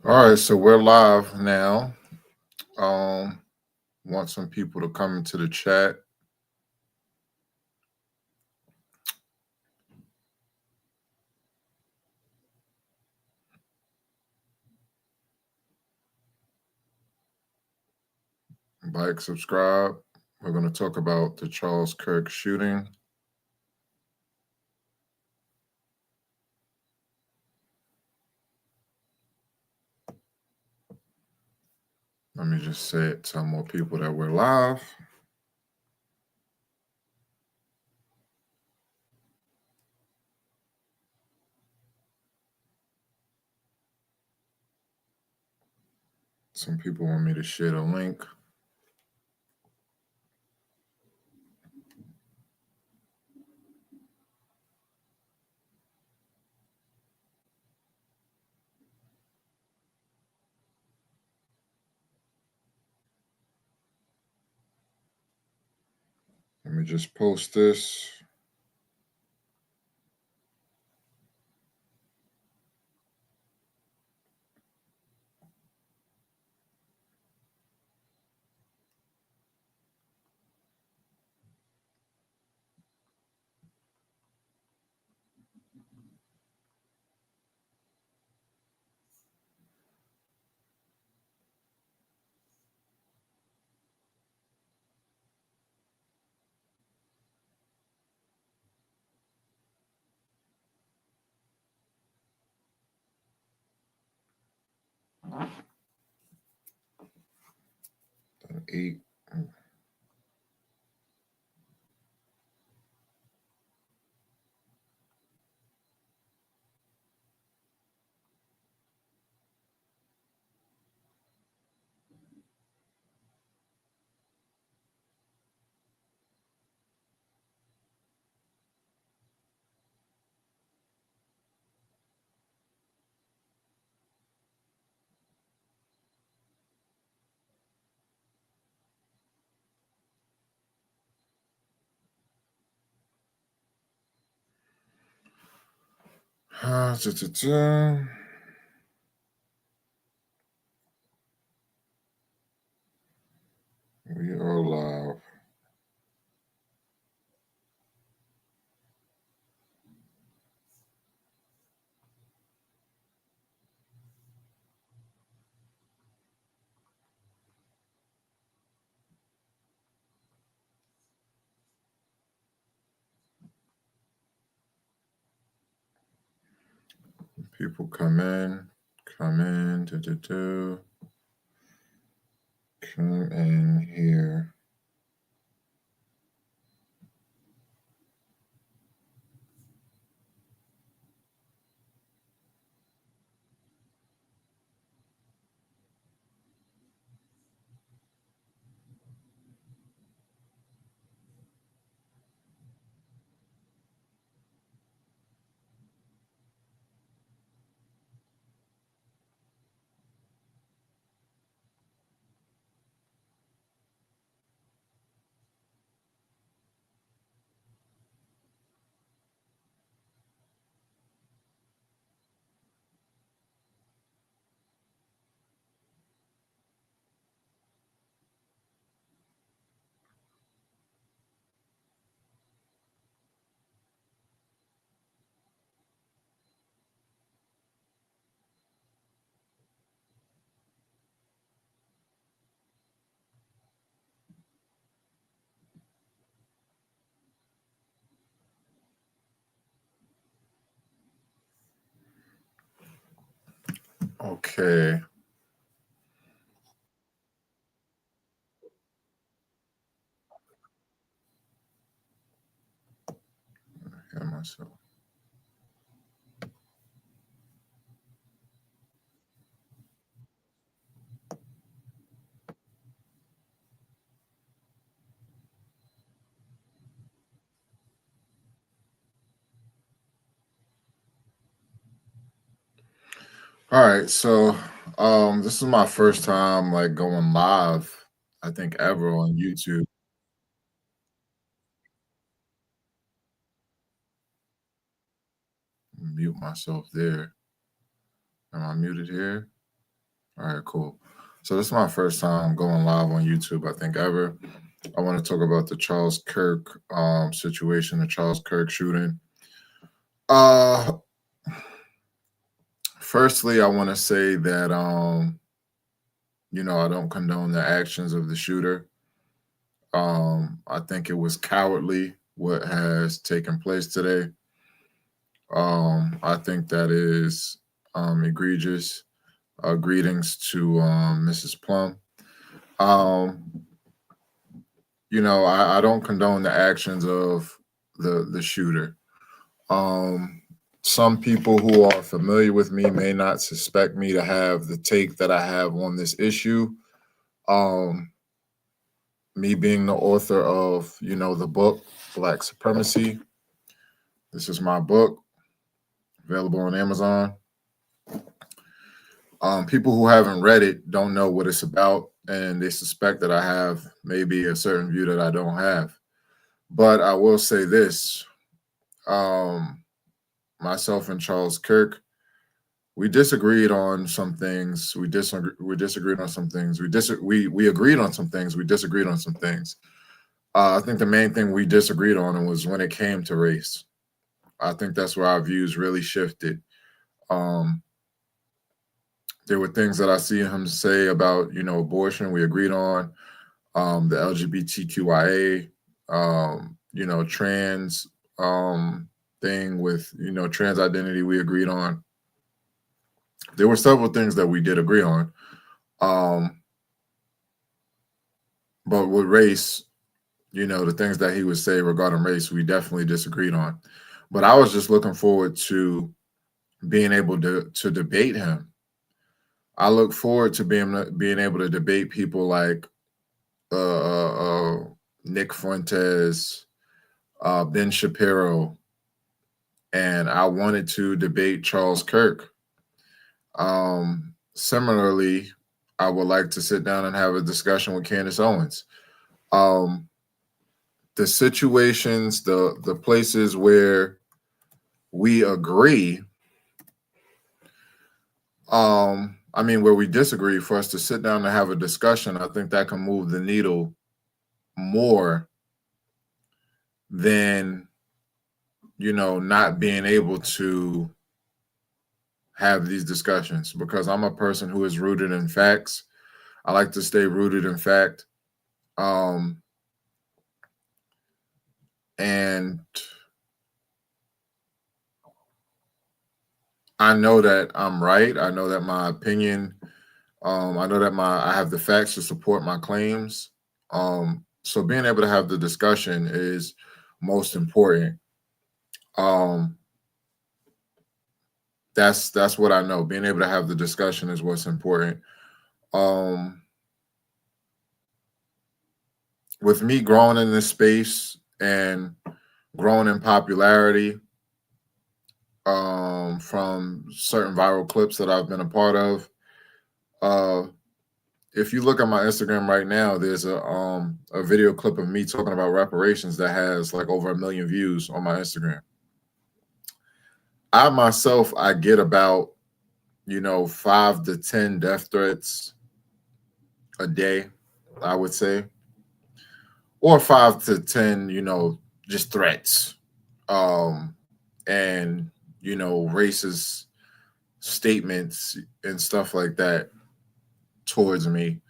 All right, so we're live now. Um, want some people to come into the chat. Like, subscribe. We're going to talk about the Charles Kirk shooting. Let me just say it, tell more people that we're live. Some people want me to share the link. Let me just post this. Eight. Da-da-da. We are live. People come in. Da-da-da. Come in here. Okay. Hear myself. All right, so this is my first time like going live, I think ever on YouTube. Mute myself there. Am I muted here? All right, cool. So this is my first time going live on YouTube, I think ever. I want to talk about the Charles Kirk situation, the Charles Kirk shooting. Uh Firstly, I want to say that I don't condone the actions of the shooter. I think it was cowardly what has taken place today. I think that is egregious. Greetings to Mrs. Plum. Um, I don't condone the actions of the shooter. Um, some people who are familiar with me may not suspect me to have the take that I have on this issue. Um, Me being the author of, the book Black Supremacy. This is my book, available on Amazon. People who haven't read it don't know what it's about, and they suspect that I have maybe a certain view that I don't have. But I will say this: um, myself and Charles Kirk, we disagreed on some things. We disagreed on some things. We agreed on some things. We disagreed on some things. I think the main thing we disagreed on was when it came to race. I think that's where our views really shifted. Um, there were things that I see him say about, abortion. We agreed on the LGBTQIA, trans thing with, trans identity. We agreed on. There were several things that we did agree on. Um, but with race, the things that he would say regarding race, we definitely disagreed on. But I was just looking forward to being able to debate him. I look forward to being able to debate people like Nick Fuentes, Ben Shapiro, and I wanted to debate Charles Kirk. Similarly, I would like to sit down and have a discussion with Candace Owens. The situations, the places where we agree, where we disagree, for us to sit down and have a discussion, I think that can move the needle more than, not being able to have these discussions, because I'm a person who is rooted in facts. I like to stay rooted in fact. Um, and I know that I'm right. I know that my opinion, I know that I have the facts to support my claims. So being able to have the discussion is most important. Um, that's what I know. Being able to have the discussion is what's important. Um, with me growing in this space and growing in popularity, from certain viral clips that I've been a part of. Uh, if you look at my Instagram right now, there's a video clip of me talking about reparations that has like over 1 million views on my Instagram. I myself, I get about 5 to 10 death threats a day, I would say, or 5 to 10, just threats, um, and racist statements and stuff like that towards me.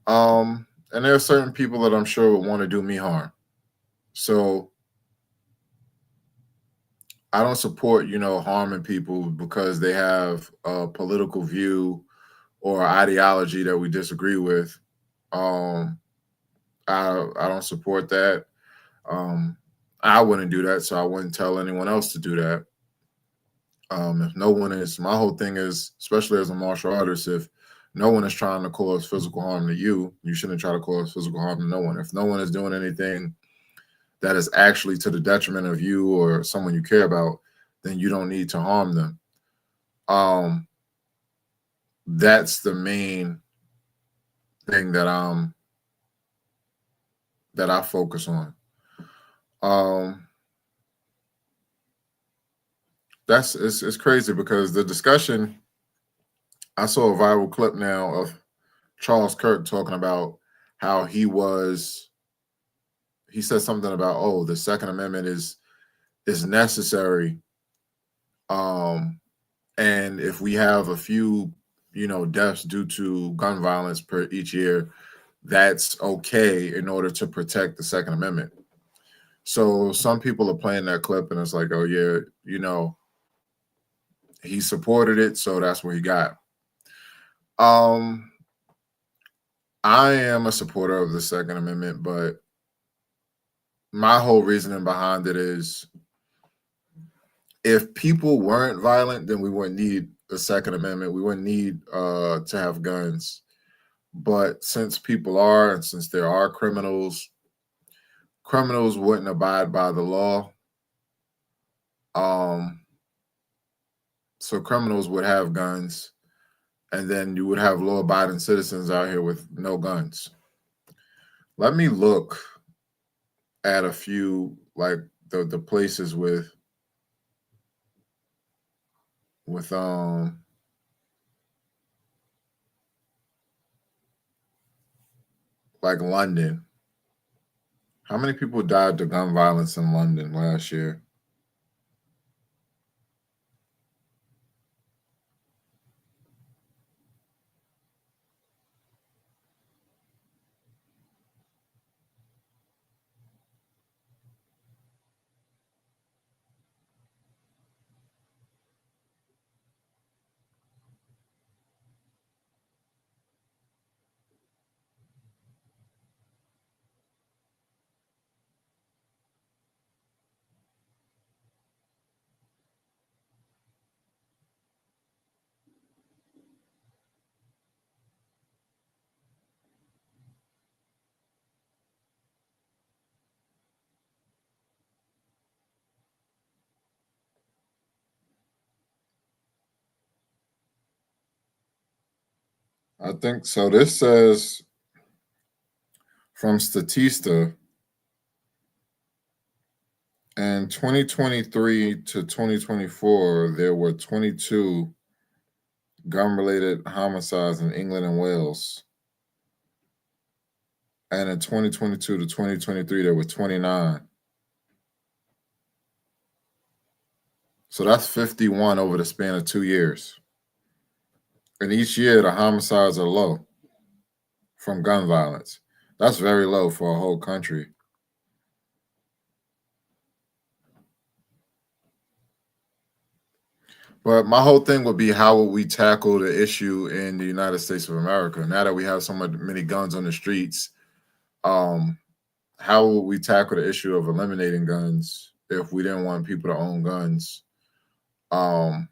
And there are certain people that I'm sure would want to do me harm. So I don't support, harming people because they have a political view or ideology that we disagree with. Um, I don't support that. Um, I wouldn't do that, so I wouldn't tell anyone else to do that. If no one is, my whole thing is, especially as a martial artist, if no one is trying to cause physical harm to you, you shouldn't try to cause physical harm to no one. If no one is doing anything that is actually to the detriment of you or someone you care about, then you don't need to harm them. Um, that's the main thing that I focus on. Um, it's crazy because the discussion I saw a viral clip now of Charles Kirk talking about how he said something about, oh, the Second Amendment is necessary. Um, and if we have a few, deaths due to gun violence per each year, that's okay in order to protect the Second Amendment. So some people are playing that clip and it's like, oh yeah, he supported it, so that's what he got. Um, I am a supporter of the Second Amendment, but my whole reasoning behind it is if people weren't violent, then we wouldn't need a Second Amendment. We wouldn't need to have guns. But since people are, and since there are criminals wouldn't abide by the law. Um, so criminals would have guns, and then you would have law-abiding citizens out here with no guns. Let me look at a few, like the places with like London. How many people died to gun violence in London last year? I think so. This says from Statista in 2023 to 2024, there were 22 gun-related homicides in England and Wales. And in 2022 to 2023, there were 29. So that's 51 over the span of 2 years. And each year, the homicides are low from gun violence. That's very low for a whole country. But my whole thing would be, how would we tackle the issue in the United States of America now that we have so many guns on the streets? How would we tackle the issue of eliminating guns if we didn't want people to own guns? How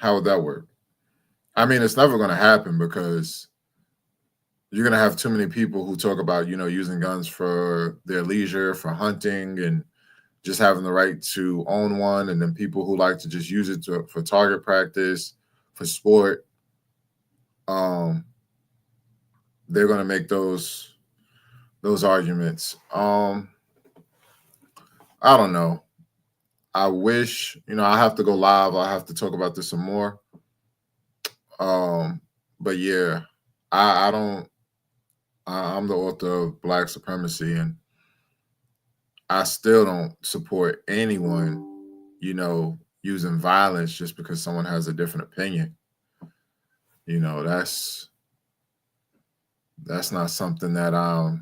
would that work? I mean, it's never going to happen because you're going to have too many people who talk about, using guns for their leisure, for hunting, and just having the right to own one. And then people who like to just use it for target practice, for sport. They're going to make those arguments. I don't know. I wish, I have to go live. I have to talk about this some more. But yeah, I don't. I'm the author of Black Supremacy, and I still don't support anyone, using violence just because someone has a different opinion. That's not something that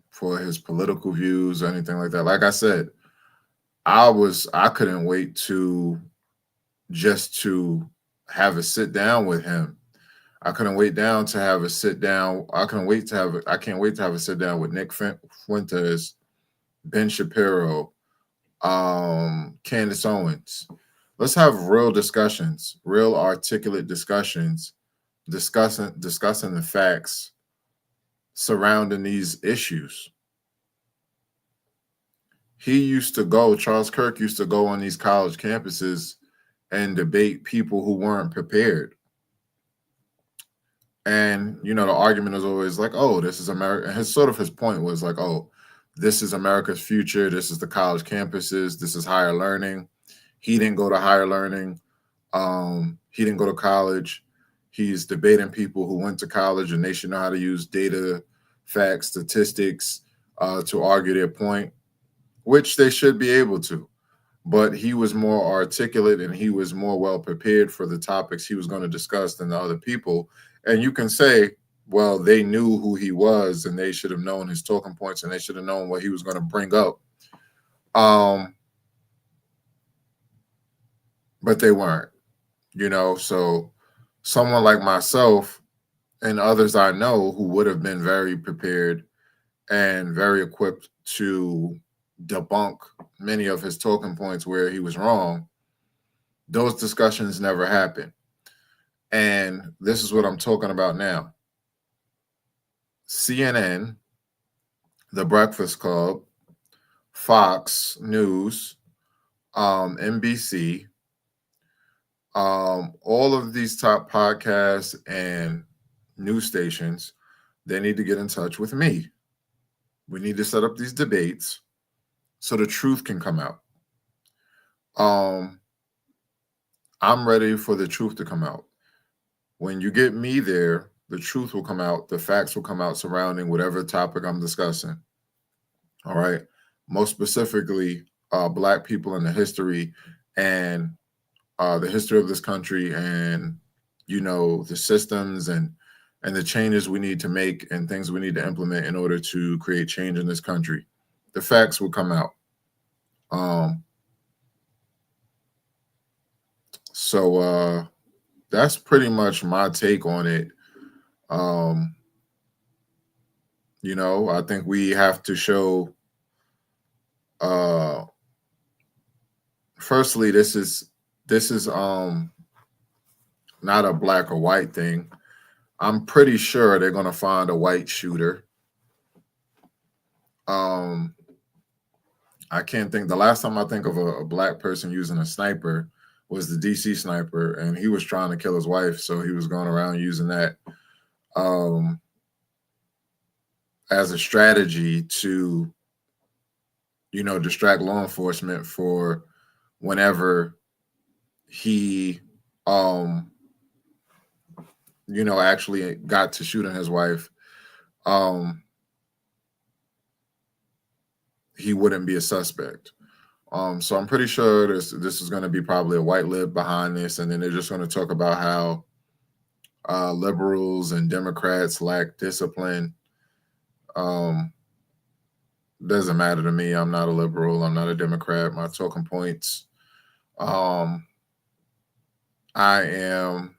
for his political views or anything like that. Like I said, I couldn't wait to have a sit down with him. I couldn't wait down to have a sit down. I can't wait to have a sit down with Nick Fuentes, Ben Shapiro, Candace Owens. Let's have real discussions, real articulate discussions, discussing the facts surrounding these issues. Charles Kirk used to go on these college campuses and debate people who weren't prepared. And, the argument is always like, oh, this is America. His point was like, oh, this is America's future. This is the college campuses. This is higher learning. He didn't go to higher learning. He didn't go to college. He's debating people who went to college and they should know how to use data, facts, statistics to argue their point, which they should be able to. But he was more articulate and he was more well prepared for the topics he was going to discuss than the other people. And you can say, well, they knew who he was and they should have known his talking points and they should have known what he was going to bring up. But they weren't, So someone like myself and others I know who would have been very prepared and very equipped to debunk many of his talking points where he was wrong, those discussions never happened. And this is what I'm talking about now. CNN, The Breakfast Club, Fox News, NBC, all of these top podcasts and news stations, they need to get in touch with me. We need to set up these debates so the truth can come out. I'm ready for the truth to come out. When you get me there, the truth will come out, the facts will come out surrounding whatever topic I'm discussing. All right. Most specifically, Black people in the history and the history of this country and, the systems and the changes we need to make and things we need to implement in order to create change in this country. The facts will come out. So that's pretty much my take on it. I think we have to show firstly, this is not a black or white thing. I'm pretty sure they're gonna find a white shooter. I can't think. The last time I think of a black person using a sniper was the DC sniper, and he was trying to kill his wife, so he was going around using that as a strategy to, distract law enforcement for whenever he, actually got to shooting his wife. He wouldn't be a suspect. So I'm pretty sure this is going to be probably a white lib behind this, and then they're just going to talk about how liberals and Democrats lack discipline. Doesn't matter to me. I'm not a liberal. I'm not a Democrat. My talking points. I am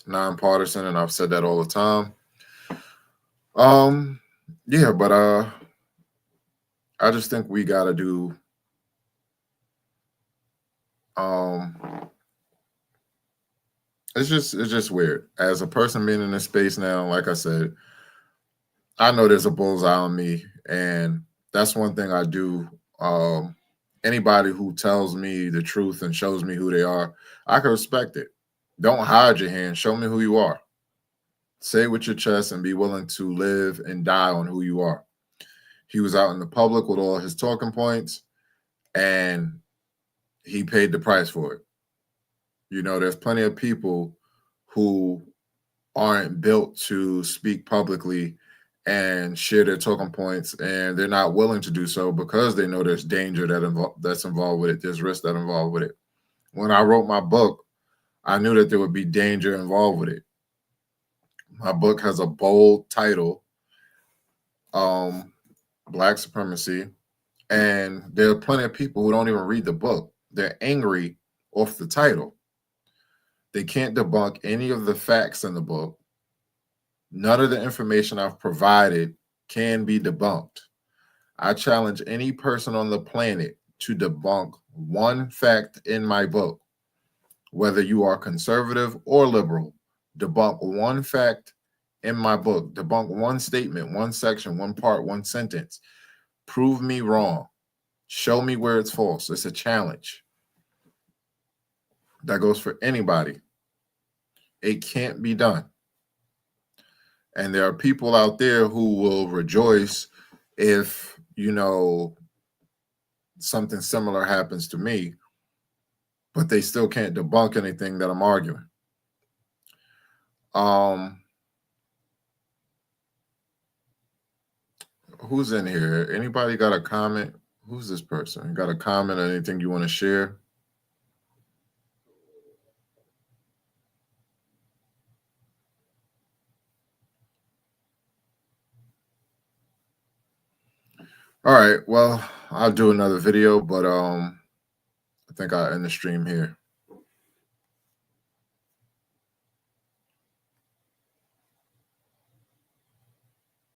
nonpartisan, and I've said that all the time. Yeah, but I just think we got to do. It's just weird. As a person being in this space now, like I said, I know there's a bullseye on me, and that's one thing I do. Anybody who tells me the truth and shows me who they are, I can respect it. Don't hide your hand. Show me who you are. Say it with your chest and be willing to live and die on who you are. He was out in the public with all his talking points, and he paid the price for it. There's plenty of people who aren't built to speak publicly and share their talking points, and they're not willing to do so because they know there's danger that's involved with it. There's risk that involved with it. When I wrote my book, I knew that there would be danger involved with it. My book has a bold title, Black Supremacy, and there are plenty of people who don't even read the book. They're angry off the title. They can't debunk any of the facts in the book. None of the information I've provided can be debunked. I challenge any person on the planet to debunk one fact in my book, whether you are conservative or liberal. Debunk one fact in my book. Debunk one statement, one section, one part, one sentence. Prove me wrong. Show me where it's false. It's a challenge. That goes for anybody. It can't be done. And there are people out there who will rejoice if, something similar happens to me. but they still can't debunk anything that I'm arguing. Um, who's in here? Anybody got a comment? Who's this person? Got a comment or anything you want to share? All right. Well, I'll do another video, but I think I'll end the stream here.